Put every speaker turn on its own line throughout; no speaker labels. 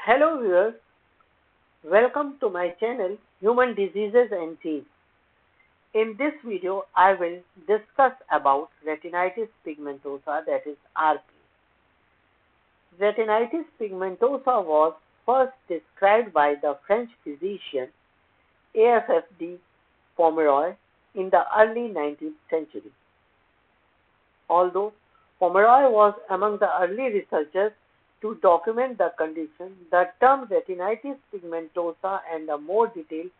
Hello viewers, welcome to my channel Human Diseases and Genes. In this video, I will discuss about retinitis pigmentosa, that is RP. Retinitis pigmentosa was first described by the French physician AFFD Pomeroy in the early 19th century. Although Pomeroy was among the early researchers to document the condition, the term retinitis pigmentosa and a more detailed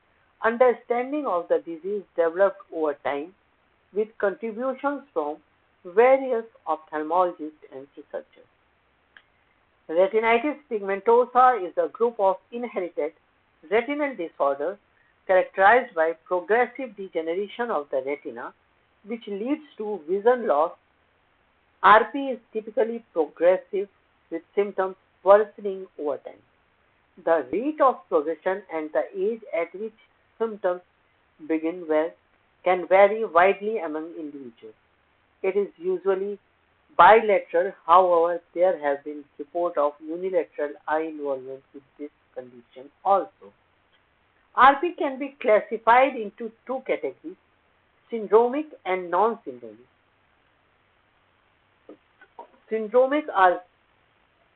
understanding of the disease developed over time with contributions from various ophthalmologists and researchers. Retinitis pigmentosa is a group of inherited retinal disorders characterized by progressive degeneration of the retina, which leads to vision loss. RP is typically progressive with symptoms worsening over time. The rate of progression and the age at which symptoms begin can vary widely among individuals. It is usually bilateral, however, there have been reports of unilateral eye involvement with this condition also. RP can be classified into two categories, syndromic and non-syndromic. Syndromic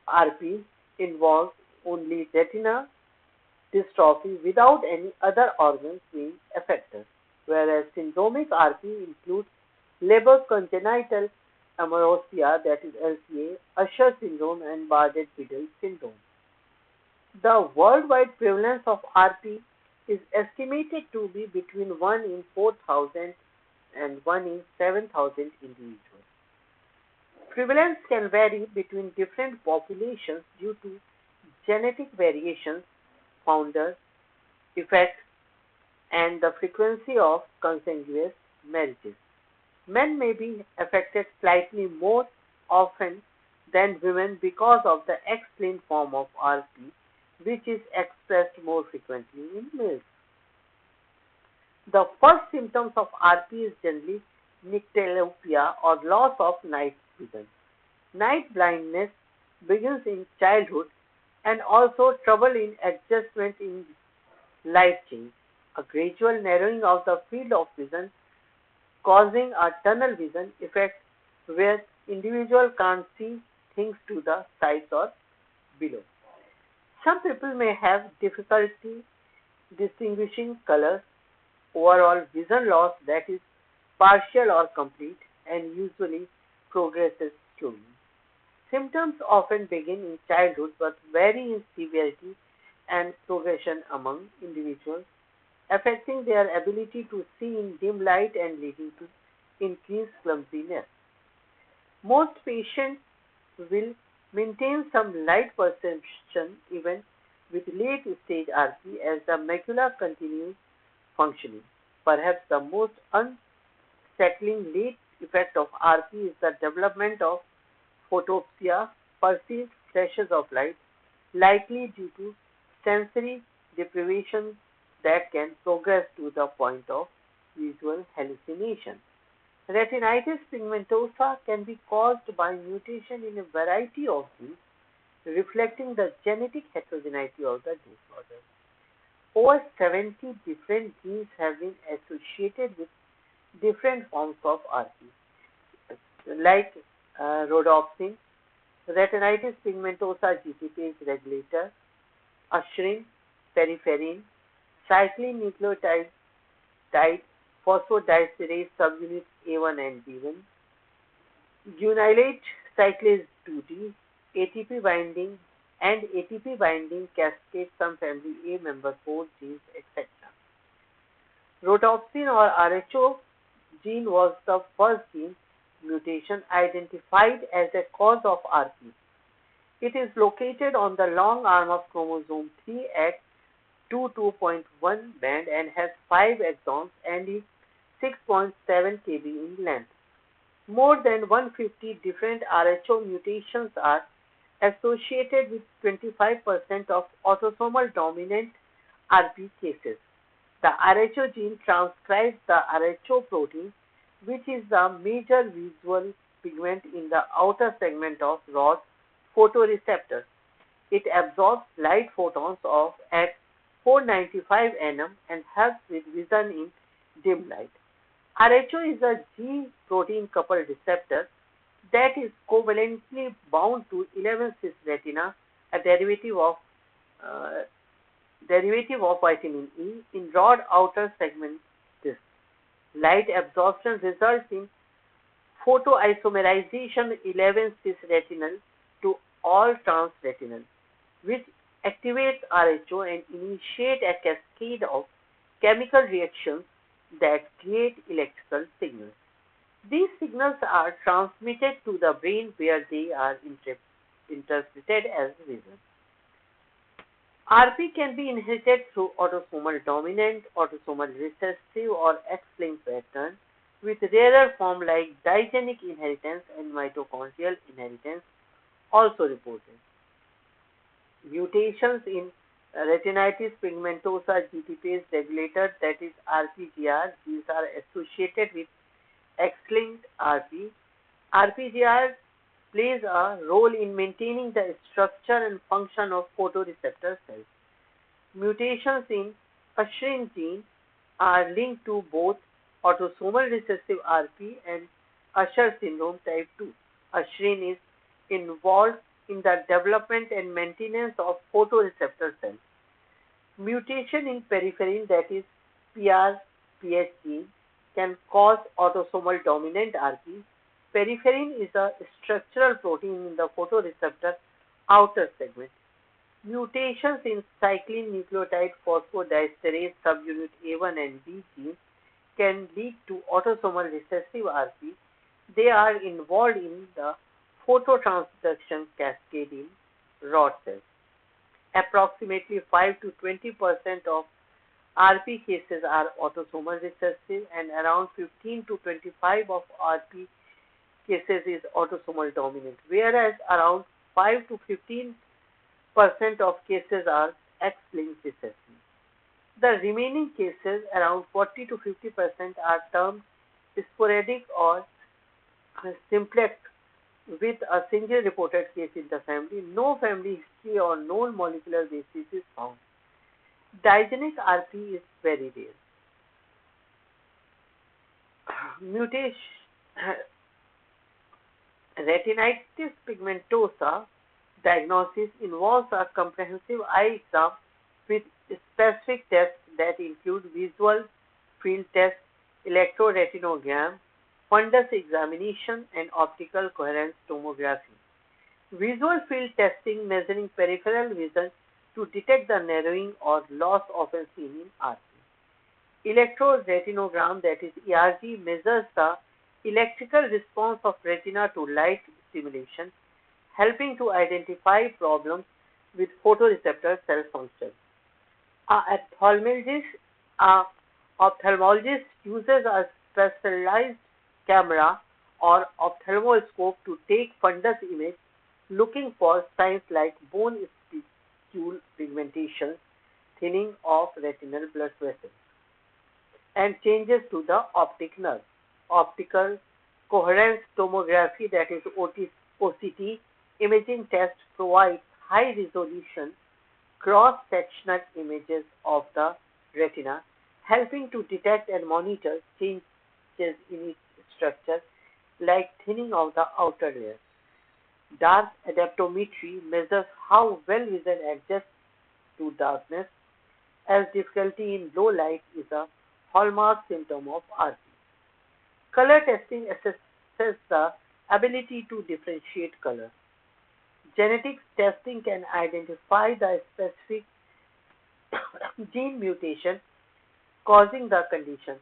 RP involves only retina dystrophy without any other organs being affected, whereas syndromic RP includes Leber congenital amaurosis, that is LCA, Usher syndrome, and Bardet-Biedl syndrome. The worldwide prevalence of RP is estimated to be between 1 in 4,000 and 1 in 7,000 individuals. Prevalence can vary between different populations due to genetic variations, founder effects, and the frequency of consanguineous marriages. Men may be affected slightly more often than women because of the X-linked form of RP, which is expressed more frequently in males. The first symptoms of RP is generally nyctalopia or loss of night vision. Night blindness begins in childhood and also trouble in adjustment in light change, a gradual narrowing of the field of vision causing a tunnel vision effect where individual can't see things to the sides or below. Some people may have difficulty distinguishing colors, overall vision loss that is partial or complete and usually progresses slowly. Symptoms often begin in childhood but vary in severity and progression among individuals, affecting their ability to see in dim light and leading to increased clumsiness. Most patients will maintain some light perception even with late stage RP as the macula continues functioning. Perhaps the most unsettling late effect of RP is the development of photopsia, perceived flashes of light, likely due to sensory deprivation that can progress to the point of visual hallucination. Retinitis pigmentosa can be caused by mutation in a variety of genes, reflecting the genetic heterogeneity of the disorder. Over 70 different genes have been associated with different forms of RP, like rhodopsin, retinitis pigmentosa GTPase regulator, usherin, peripherin, cyclin nucleotide phosphodiesterase subunits A1 and B1, guanylate cyclase 2D, ATP binding and ATP binding cascade some family A member 4 genes, etc. Rhodopsin or RHO gene was the first gene mutation identified as a cause of RP. It is located on the long arm of chromosome 3 at 2.1 band and has 5 exons and is 6.7 kb in length. More than 150 different RHO mutations are associated with 25% of autosomal dominant RP cases. The RHO gene transcribes the RHO protein, which is the major visual pigment in the outer segment of rod photoreceptors. It absorbs light photons of at 495 nm and helps with vision in dim light. RHO is a G protein coupled receptor that is covalently bound to 11-cis retina, a uh, derivative of vitamin E in rod outer segment disc. Light absorption results in photoisomerization 11-cis retinal to all trans retinal, which activates RHO and initiate a cascade of chemical reactions that create electrical signals. These signals are transmitted to the brain where they are interpreted as vision. RP can be inherited through autosomal dominant, autosomal recessive or X-linked pattern with rarer form like digenic inheritance and mitochondrial inheritance also reported. Mutations in retinitis pigmentosa GTPase regulator, that is RPGR, these are associated with X-linked RP. RPGR plays a role in maintaining the structure and function of photoreceptor cells. Mutations in Usherin gene are linked to both autosomal recessive RP and Usher syndrome type 2. Usherin is involved in the development and maintenance of photoreceptor cells. Mutation in peripherin, that is PRPH gene, can cause autosomal dominant RP. Peripherin is a structural protein in the photoreceptor outer segment. Mutations in cyclin nucleotide phosphodiesterase subunit A1 and B genes can lead to autosomal recessive RP. They are involved in the phototransduction cascade in rod cells. Approximately 5 to 20% of RP cases are autosomal recessive and around 15 to 25 of RP cases is autosomal dominant, whereas around 5 to 15% of cases are X-linked recessive. The remaining cases, around 40 to 50%, are termed sporadic or simplex with a single reported case in the family. No family history or known molecular basis is found. Digenic RP is very rare. Mutation Retinitis pigmentosa diagnosis involves a comprehensive eye exam with specific tests that include visual field test, electroretinogram, fundus examination, and optical coherence tomography. Visual field testing measuring peripheral vision to detect the narrowing or loss often seen in RP. Electroretinogram, that is ERG, measures the electrical response of retina to light stimulation, helping to identify problems with photoreceptor cell function. A ophthalmologist uses a specialized camera or ophthalmoscope to take fundus image looking for signs like bone spicule pigmentation, thinning of retinal blood vessels, and changes to the optic nerve. Optical coherence tomography, that is OCT, imaging test provides high resolution cross-sectional images of the retina, helping to detect and monitor changes in its structure like thinning of the outer layer. Dark adaptometry measures how well vision adjusts to darkness, as difficulty in low light is a hallmark symptom of RP. Color testing assesses the ability to differentiate color. Genetics testing can identify the specific gene mutation causing the condition,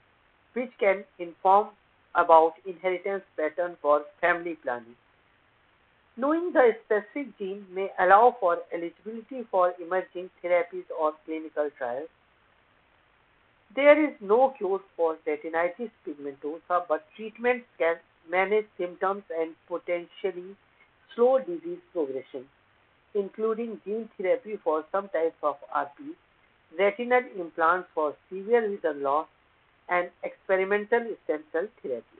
which can inform about inheritance pattern for family planning. Knowing the specific gene may allow for eligibility for emerging therapies or clinical trials. There is no cure for retinitis pigmentosa, but treatments can manage symptoms and potentially slow disease progression, including gene therapy for some types of RP, retinal implants for severe vision loss, and experimental stem cell therapy.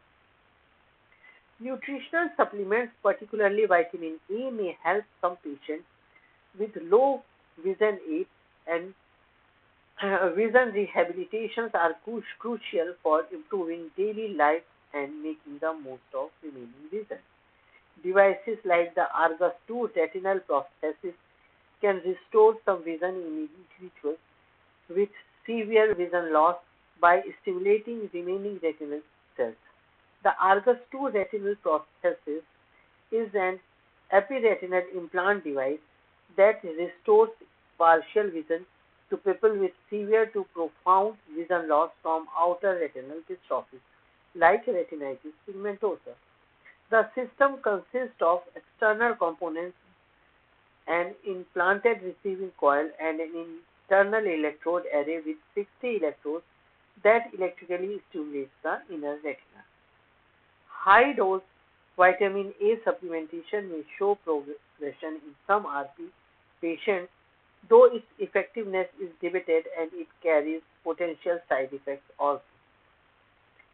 Nutritional supplements, particularly vitamin A, may help some patients with low vision aid and vision rehabilitations are crucial for improving daily life and making the most of remaining vision. Devices like the Argus 2 retinal prosthesis can restore some vision in individuals with severe vision loss by stimulating remaining retinal cells. The Argus 2 retinal prosthesis is an epiretinal implant device that restores partial vision to people with severe to profound vision loss from outer retinal dystrophies like retinitis pigmentosa. The system consists of external components, an implanted receiving coil, and an internal electrode array with 60 electrodes that electrically stimulates the inner retina. High dose vitamin A supplementation may show progression in some RP patients, though its effectiveness is debated and it carries potential side effects also.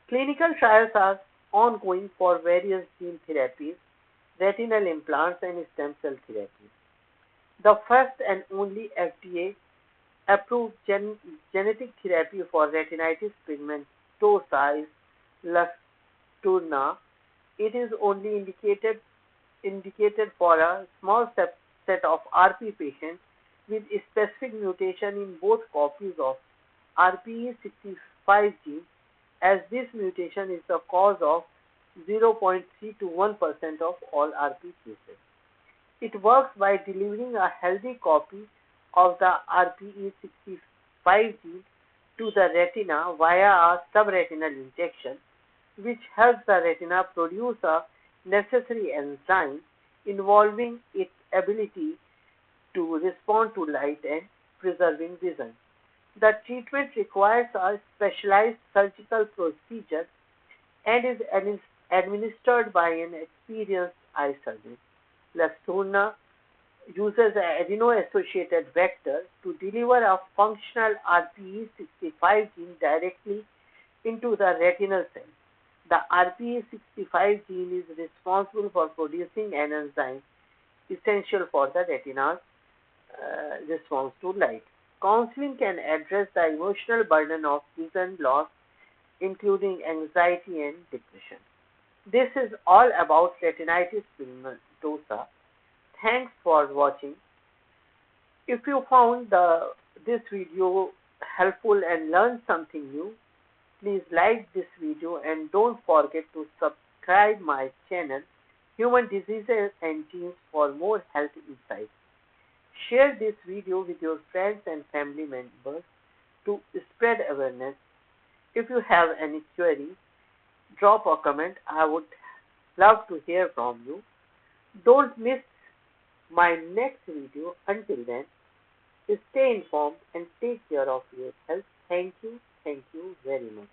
Clinical trials are ongoing for various gene therapies, retinal implants, and stem cell therapies. The first and only FDA approved genetic therapy for retinitis pigmentosa is Luxturna. It is only indicated for a small set of RP patients with a specific mutation in both copies of RPE65 gene, as this mutation is the cause of 0.3 to 1% of all RP cases. It works by delivering a healthy copy of the RPE65 gene to the retina via a subretinal injection, which helps the retina produce a necessary enzyme involving its ability to respond to light and preserving vision. The treatment requires a specialized surgical procedure and is administered by an experienced eye surgeon. Luxturna uses an adeno-associated vector to deliver a functional RPE65 gene directly into the retinal cell. The RPE65 gene is responsible for producing an enzyme essential for the retina's response to light. Counseling can address the emotional burden of vision loss, including anxiety and depression. This is all about retinitis pigmentosa. Thanks for watching. If you found this video helpful and learned something new, please like this video and don't forget to subscribe my channel Human Diseases and Genes for more health insights. Share this video with your friends and family members to spread awareness. If you have any queries, drop a comment. I would love to hear from you. Don't miss my next video. Until then, stay informed and take care of your health. Thank you very much.